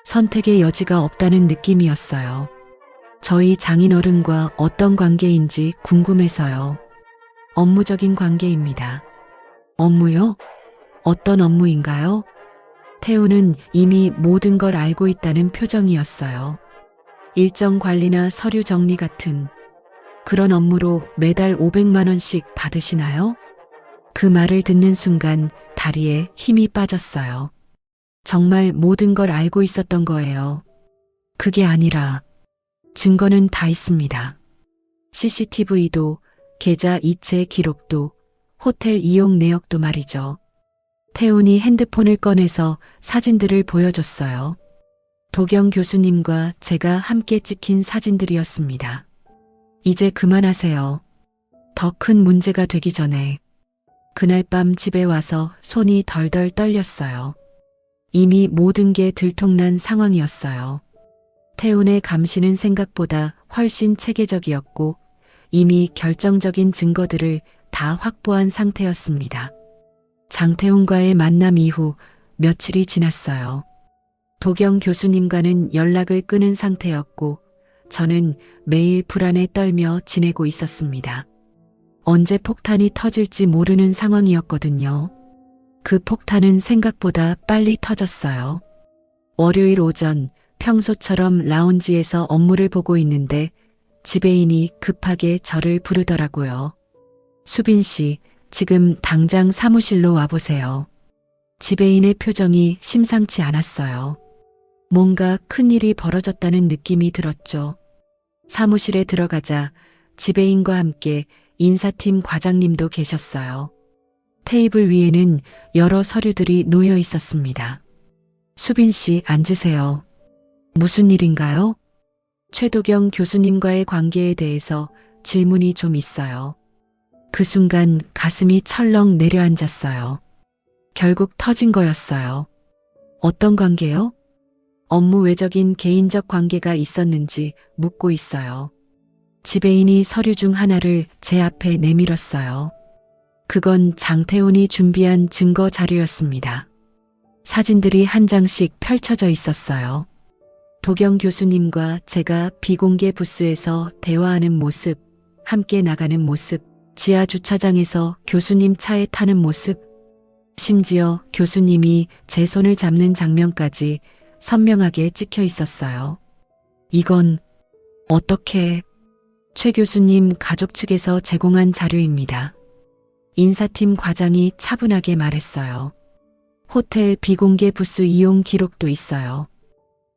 선택의 여지가 없다는 느낌이었어요. 저희 장인어른과 어떤 관계인지 궁금해서요. 업무적인 관계입니다. 업무요? 어떤 업무인가요? 태우는 이미 모든 걸 알고 있다는 표정이었어요. 일정 관리나 서류 정리 같은 그런 업무로 매달 500만 원씩 받으시나요? 그 말을 듣는 순간 다리에 힘이 빠졌어요. 정말 모든 걸 알고 있었던 거예요. 그게 아니라 증거는 다 있습니다. CCTV도, 계좌 이체 기록도, 호텔 이용 내역도 말이죠. 태훈이 핸드폰을 꺼내서 사진들을 보여줬어요. 도경 교수님과 제가 함께 찍힌 사진들이었습니다. 이제 그만하세요. 더 큰 문제가 되기 전에. 그날 밤 집에 와서 손이 덜덜 떨렸어요. 이미 모든 게 들통난 상황이었어요. 태훈의 감시는 생각보다 훨씬 체계적이었고 이미 결정적인 증거들을 다 확보한 상태였습니다. 장태훈과의 만남 이후 며칠이 지났어요. 도경 교수님과는 연락을 끊은 상태였고 저는 매일 불안에 떨며 지내고 있었습니다. 언제 폭탄이 터질지 모르는 상황이었거든요. 그 폭탄은 생각보다 빨리 터졌어요. 월요일 오전 평소처럼 라운지에서 업무를 보고 있는데 지배인이 급하게 저를 부르더라고요. 수빈 씨, 지금 당장 사무실로 와보세요. 지배인의 표정이 심상치 않았어요. 뭔가 큰일이 벌어졌다는 느낌이 들었죠. 사무실에 들어가자 지배인과 함께 인사팀 과장님도 계셨어요. 테이블 위에는 여러 서류들이 놓여 있었습니다. 수빈 씨, 앉으세요. 무슨 일인가요? 최도경 교수님과의 관계에 대해서 질문이 좀 있어요. 그 순간 가슴이 철렁 내려앉았어요. 결국 터진 거였어요. 어떤 관계요? 업무 외적인 개인적 관계가 있었는지 묻고 있어요. 지배인이 서류 중 하나를 제 앞에 내밀었어요. 그건 장태훈이 준비한 증거 자료였습니다. 사진들이 한 장씩 펼쳐져 있었어요. 도경 교수님과 제가 비공개 부스에서 대화하는 모습, 함께 나가는 모습, 지하 주차장에서 교수님 차에 타는 모습, 심지어 교수님이 제 손을 잡는 장면까지 선명하게 찍혀 있었어요. 이건 어떻게... 최 교수님 가족 측에서 제공한 자료입니다. 인사팀 과장이 차분하게 말했어요. 호텔 비공개 부스 이용 기록도 있어요.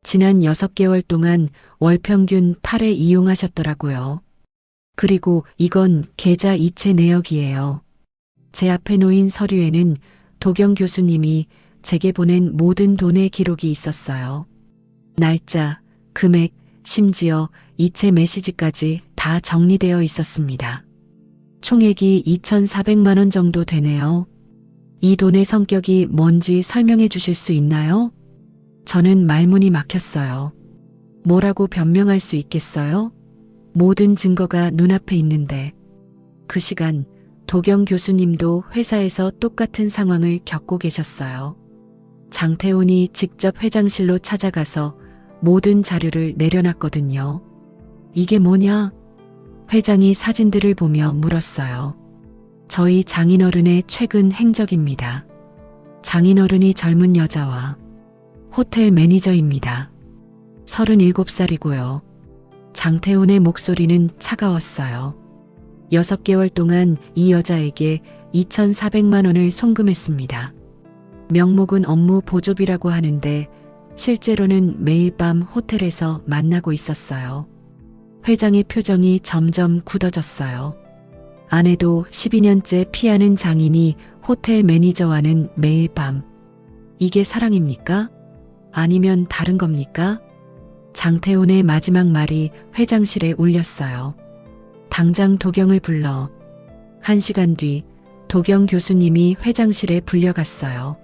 지난 6개월 동안 월 평균 8회 이용하셨더라고요. 그리고 이건 계좌 이체 내역이에요. 제 앞에 놓인 서류에는 도경 교수님이 제게 보낸 모든 돈의 기록이 있었어요. 날짜, 금액, 심지어 이체 메시지까지 다 정리되어 있었습니다. 총액이 2,400만 원 정도 되네요. 이 돈의 성격이 뭔지 설명해 주실 수 있나요? 저는 말문이 막혔어요. 뭐라고 변명할 수 있겠어요? 모든 증거가 눈앞에 있는데. 그 시간 도경 교수님도 회사에서 똑같은 상황을 겪고 계셨어요. 장태훈이 직접 회장실로 찾아가서 모든 자료를 내려놨거든요. 이게 뭐냐? 회장이 사진들을 보며 물었어요. 저희 장인어른의 최근 행적입니다. 장인어른이 젊은 여자와 호텔 매니저입니다. 37살이고요. 장태훈의 목소리는 차가웠어요. 6개월 동안 이 여자에게 2,400만 원을 송금했습니다. 명목은 업무 보조비라고 하는데 실제로는 매일 밤 호텔에서 만나고 있었어요. 회장의 표정이 점점 굳어졌어요. 아내도 12년째 피하는 장인이 호텔 매니저와는 매일 밤. 이게 사랑입니까? 아니면 다른 겁니까? 장태훈의 마지막 말이 회장실에 울렸어요. 당장 도경을 불러. 1시간 뒤 도경 교수님이 회장실에 불려갔어요.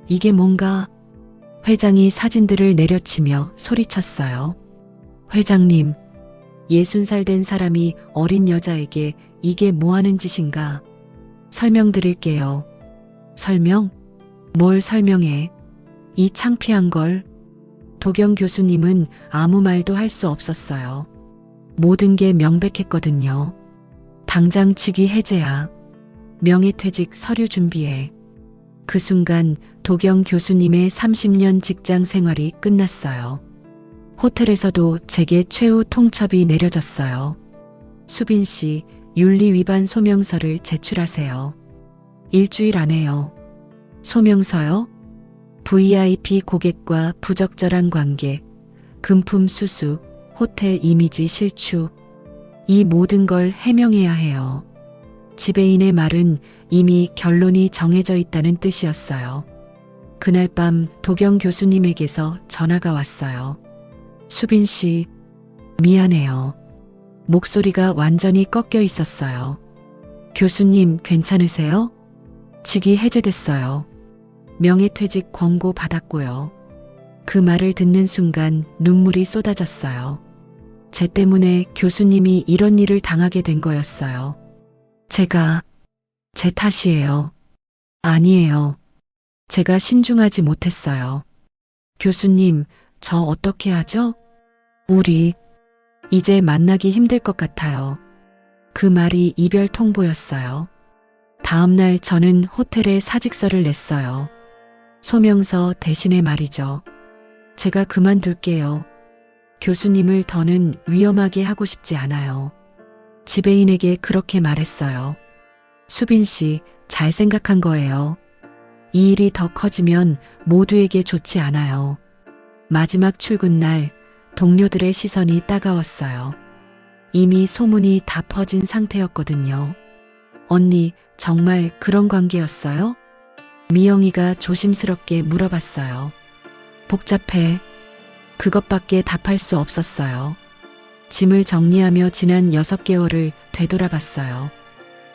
이게 뭔가? 회장이 사진들을 내려치며 소리쳤어요. 회장님, 60살 된 사람이 어린 여자에게 이게 뭐하는 짓인가? 설명드릴게요. 설명? 뭘 설명해? 이 창피한 걸. 도경 교수님은 아무 말도 할 수 없었어요. 모든 게 명백했거든요. 당장 직위 해제야. 명예퇴직 서류 준비해. 그 순간 도경 교수님의 30년 직장 생활이 끝났어요. 호텔에서도 제게 최후 통첩이 내려졌어요. 수빈 씨, 윤리 위반 소명서를 제출하세요. 일주일 안에요. 소명서요? VIP 고객과 부적절한 관계, 금품 수수, 호텔 이미지 실추. 이 모든 걸 해명해야 해요. 지배인의 말은 이미 결론이 정해져 있다는 뜻이었어요. 그날 밤 도경 교수님에게서 전화가 왔어요. 수빈 씨, 미안해요. 목소리가 완전히 꺾여 있었어요. 교수님 괜찮으세요? 직위 해제됐어요. 명예퇴직 권고 받았고요. 그 말을 듣는 순간 눈물이 쏟아졌어요. 제 때문에 교수님이 이런 일을 당하게 된 거였어요. 제 탓이에요. 아니에요. 제가 신중하지 못했어요. 교수님, 저 어떻게 하죠? 우리 이제 만나기 힘들 것 같아요. 그 말이 이별 통보였어요. 다음 날 저는 호텔에 사직서를 냈어요. 소명서 대신에 말이죠. 제가 그만둘게요. 교수님을 더는 위험하게 하고 싶지 않아요. 지배인에게 그렇게 말했어요. 수빈 씨, 잘 생각한 거예요. 이 일이 더 커지면 모두에게 좋지 않아요. 마지막 출근 날 동료들의 시선이 따가웠어요. 이미 소문이 다 퍼진 상태였거든요. 언니, 정말 그런 관계였어요? 미영이가 조심스럽게 물어봤어요. 복잡해. 그것밖에 답할 수 없었어요. 짐을 정리하며 지난 6개월을 되돌아봤어요.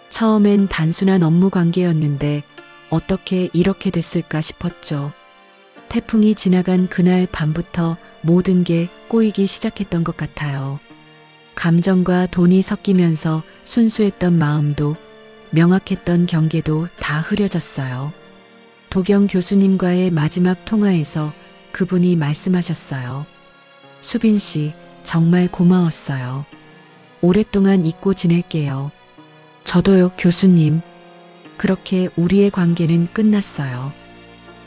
처음엔 단순한 업무 관계였는데 어떻게 이렇게 됐을까 싶었죠. 태풍이 지나간 그날 밤부터 모든 게 꼬이기 시작했던 것 같아요. 감정과 돈이 섞이면서 순수했던 마음도 명확했던 경계도 다 흐려졌어요. 도경 교수님과의 마지막 통화에서 그분이 말씀하셨어요. 수빈 씨, 정말 고마웠어요. 오랫동안 잊고 지낼게요. 저도요, 교수님. 그렇게 우리의 관계는 끝났어요.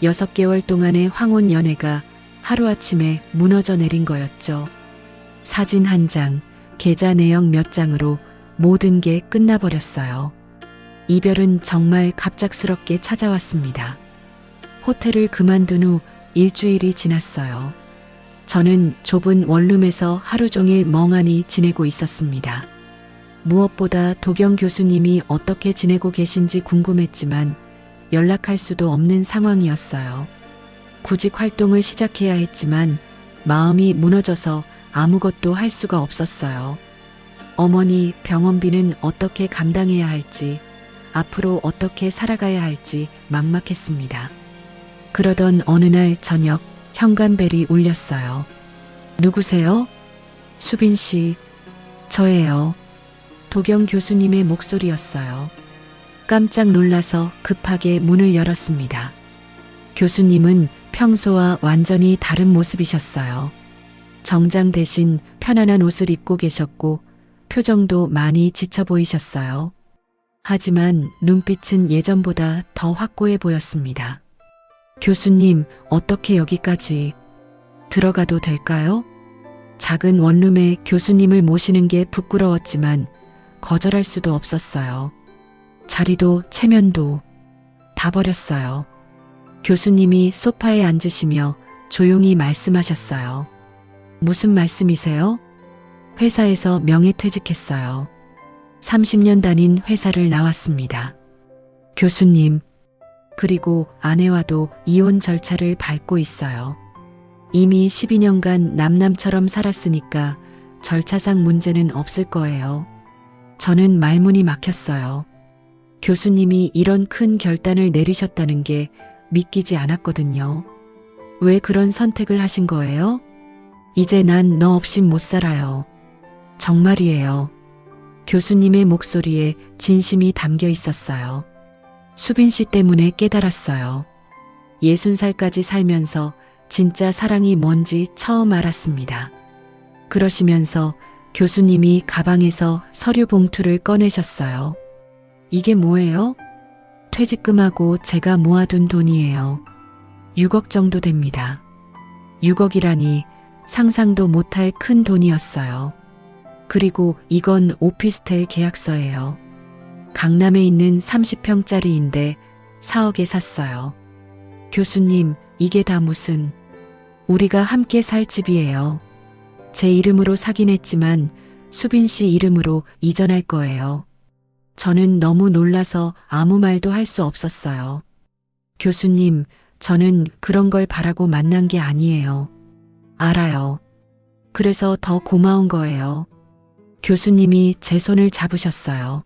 6개월 동안의 황혼 연애가 하루아침에 무너져 내린 거였죠. 사진 한 장, 계좌 내역 몇 장으로 모든 게 끝나버렸어요. 이별은 정말 갑작스럽게 찾아왔습니다. 호텔을 그만둔 후 일주일이 지났어요. 저는 좁은 원룸에서 하루 종일 멍하니 지내고 있었습니다. 무엇보다 도경 교수님이 어떻게 지내고 계신지 궁금했지만 연락할 수도 없는 상황이었어요. 구직 활동을 시작해야 했지만 마음이 무너져서 아무것도 할 수가 없었어요. 어머니 병원비는 어떻게 감당해야 할지, 앞으로 어떻게 살아가야 할지 막막했습니다. 그러던 어느 날 저녁 현관벨이 울렸어요. 누구세요? 수빈 씨, 저예요. 도경 교수님의 목소리였어요. 깜짝 놀라서 급하게 문을 열었습니다. 교수님은 평소와 완전히 다른 모습이셨어요. 정장 대신 편안한 옷을 입고 계셨고 표정도 많이 지쳐 보이셨어요. 하지만 눈빛은 예전보다 더 확고해 보였습니다. 교수님, 어떻게 여기까지 들어가도 될까요? 작은 원룸에 교수님을 모시는 게 부끄러웠지만 거절할 수도 없었어요. 자리도 체면도 다 버렸어요. 교수님이 소파에 앉으시며 조용히 말씀하셨어요. 무슨 말씀이세요? 회사에서 명예퇴직했어요. 30년 다닌 회사를 나왔습니다. 교수님, 그리고 아내와도 이혼 절차를 밟고 있어요. 이미 12년간 남남처럼 살았으니까 절차상 문제는 없을 거예요. 저는 말문이 막혔어요. 교수님이 이런 큰 결단을 내리셨다는 게 믿기지 않았거든요. 왜 그런 선택을 하신 거예요? 이제 난 너 없인 못 살아요. 정말이에요. 교수님의 목소리에 진심이 담겨 있었어요. 수빈 씨 때문에 깨달았어요. 60살까지 살면서 진짜 사랑이 뭔지 처음 알았습니다. 그러시면서 교수님이 가방에서 서류 봉투를 꺼내셨어요. 이게 뭐예요? 퇴직금하고 제가 모아둔 돈이에요. 6억 정도 됩니다. 6억이라니 상상도 못할 큰 돈이었어요. 그리고 이건 오피스텔 계약서예요. 강남에 있는 30평짜리인데 4억에 샀어요. 교수님, 이게 다 무슨... 우리가 함께 살 집이에요. 제 이름으로 사긴 했지만 수빈 씨 이름으로 이전할 거예요. 저는 너무 놀라서 아무 말도 할 수 없었어요. 교수님, 저는 그런 걸 바라고 만난 게 아니에요. 알아요. 그래서 더 고마운 거예요. 교수님이 제 손을 잡으셨어요.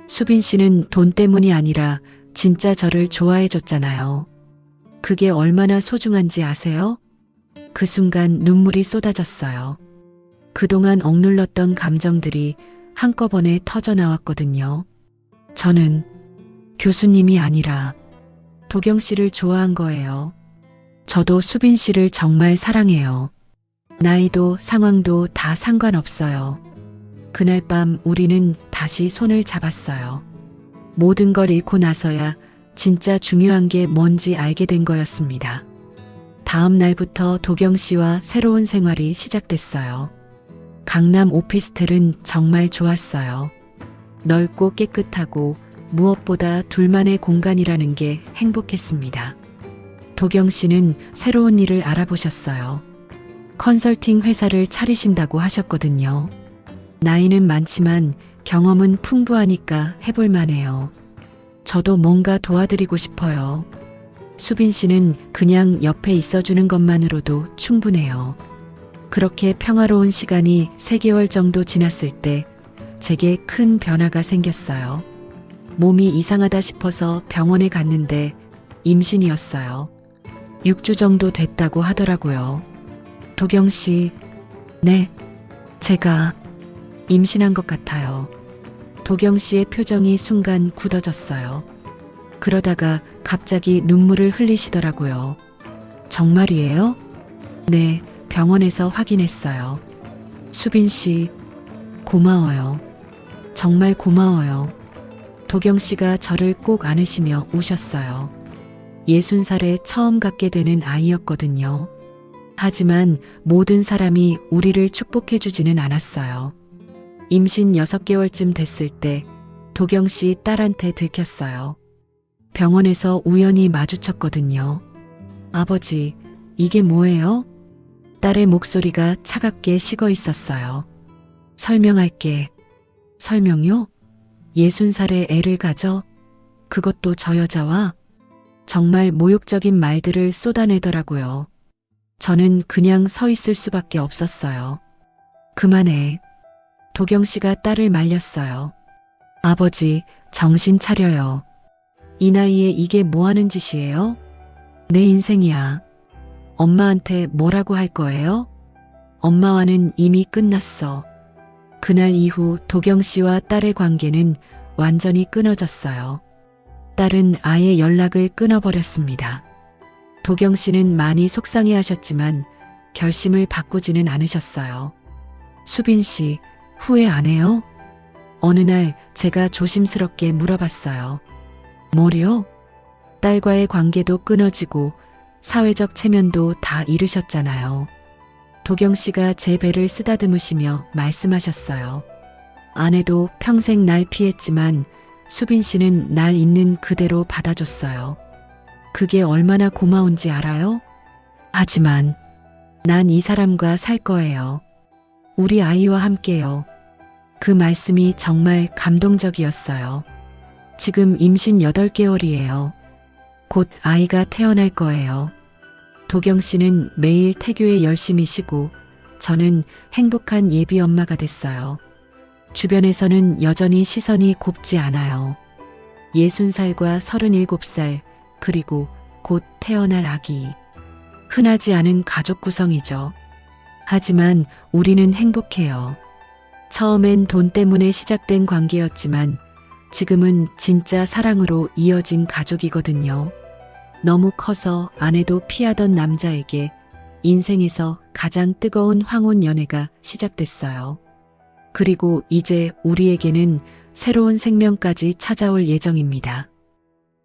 수빈 씨는 돈 때문이 아니라 진짜 저를 좋아해 줬잖아요. 그게 얼마나 소중한지 아세요? 그 순간 눈물이 쏟아졌어요. 그동안 억눌렀던 감정들이 한꺼번에 터져 나왔거든요. 저는 교수님이 아니라 도경 씨를 좋아한 거예요. 저도 수빈 씨를 정말 사랑해요. 나이도 상황도 다 상관없어요. 그날 밤 우리는 다시 손을 잡았어요. 모든 걸 잃고 나서야 진짜 중요한 게 뭔지 알게 된 거였습니다. 다음 날부터 도경 씨와 새로운 생활이 시작됐어요. 강남 오피스텔은 정말 좋았어요. 넓고 깨끗하고 무엇보다 둘만의 공간이라는 게 행복했습니다. 도경 씨는 새로운 일을 알아보셨어요. 컨설팅 회사를 차리신다고 하셨거든요. 나이는 많지만 경험은 풍부하니까 해볼 만해요. 저도 뭔가 도와드리고 싶어요. 수빈 씨는 그냥 옆에 있어주는 것만으로도 충분해요. 그렇게 평화로운 시간이 3개월 정도 지났을 때 제게 큰 변화가 생겼어요. 몸이 이상하다 싶어서 병원에 갔는데 임신이었어요. 6주 정도 됐다고 하더라고요. 도경 씨, 네, 제가 임신한 것 같아요. 도경 씨의 표정이 순간 굳어졌어요. 그러다가 갑자기 눈물을 흘리시더라고요. 정말이에요? 네, 병원에서 확인했어요. 수빈 씨, 고마워요. 정말 고마워요. 도경 씨가 저를 꼭 안으시며 우셨어요. 60살에 처음 갖게 되는 아이였거든요. 하지만 모든 사람이 우리를 축복해주지는 않았어요. 임신 6개월쯤 됐을 때 도경 씨 딸한테 들켰어요. 병원에서 우연히 마주쳤거든요. 아버지, 이게 뭐예요? 딸의 목소리가 차갑게 식어 있었어요. 설명할게. 설명요? 60살에 애를 가져? 그것도 저 여자와? 정말 모욕적인 말들을 쏟아내더라고요. 저는 그냥 서 있을 수밖에 없었어요. 그만해. 도경 씨가 딸을 말렸어요. 아버지, 정신 차려요. 이 나이에 이게 뭐 하는 짓이에요? 내 인생이야. 엄마한테 뭐라고 할 거예요? 엄마와는 이미 끝났어. 그날 이후 도경 씨와 딸의 관계는 완전히 끊어졌어요. 딸은 아예 연락을 끊어버렸습니다. 도경 씨는 많이 속상해 하셨지만 결심을 바꾸지는 않으셨어요. 수빈 씨, 후회 안 해요? 어느 날 제가 조심스럽게 물어봤어요. 뭐요? 딸과의 관계도 끊어지고 사회적 체면도 다 잃으셨잖아요. 도경 씨가 제 배를 쓰다듬으시며 말씀하셨어요. 아내도 평생 날 피했지만 수빈 씨는 날 있는 그대로 받아줬어요. 그게 얼마나 고마운지 알아요? 하지만 난 이 사람과 살 거예요. 우리 아이와 함께요. 그 말씀이 정말 감동적이었어요. 지금 임신 8개월이에요. 곧 아이가 태어날 거예요. 도경 씨는 매일 태교에 열심히 쉬고 저는 행복한 예비 엄마가 됐어요. 주변에서는 여전히 시선이 곱지 않아요. 60살과 37살 그리고 곧 태어날 아기. 흔하지 않은 가족 구성이죠. 하지만 우리는 행복해요. 처음엔 돈 때문에 시작된 관계였지만 지금은 진짜 사랑으로 이어진 가족이거든요. 너무 커서 아내도 피하던 남자에게 인생에서 가장 뜨거운 황혼 연애가 시작됐어요. 그리고 이제 우리에게는 새로운 생명까지 찾아올 예정입니다.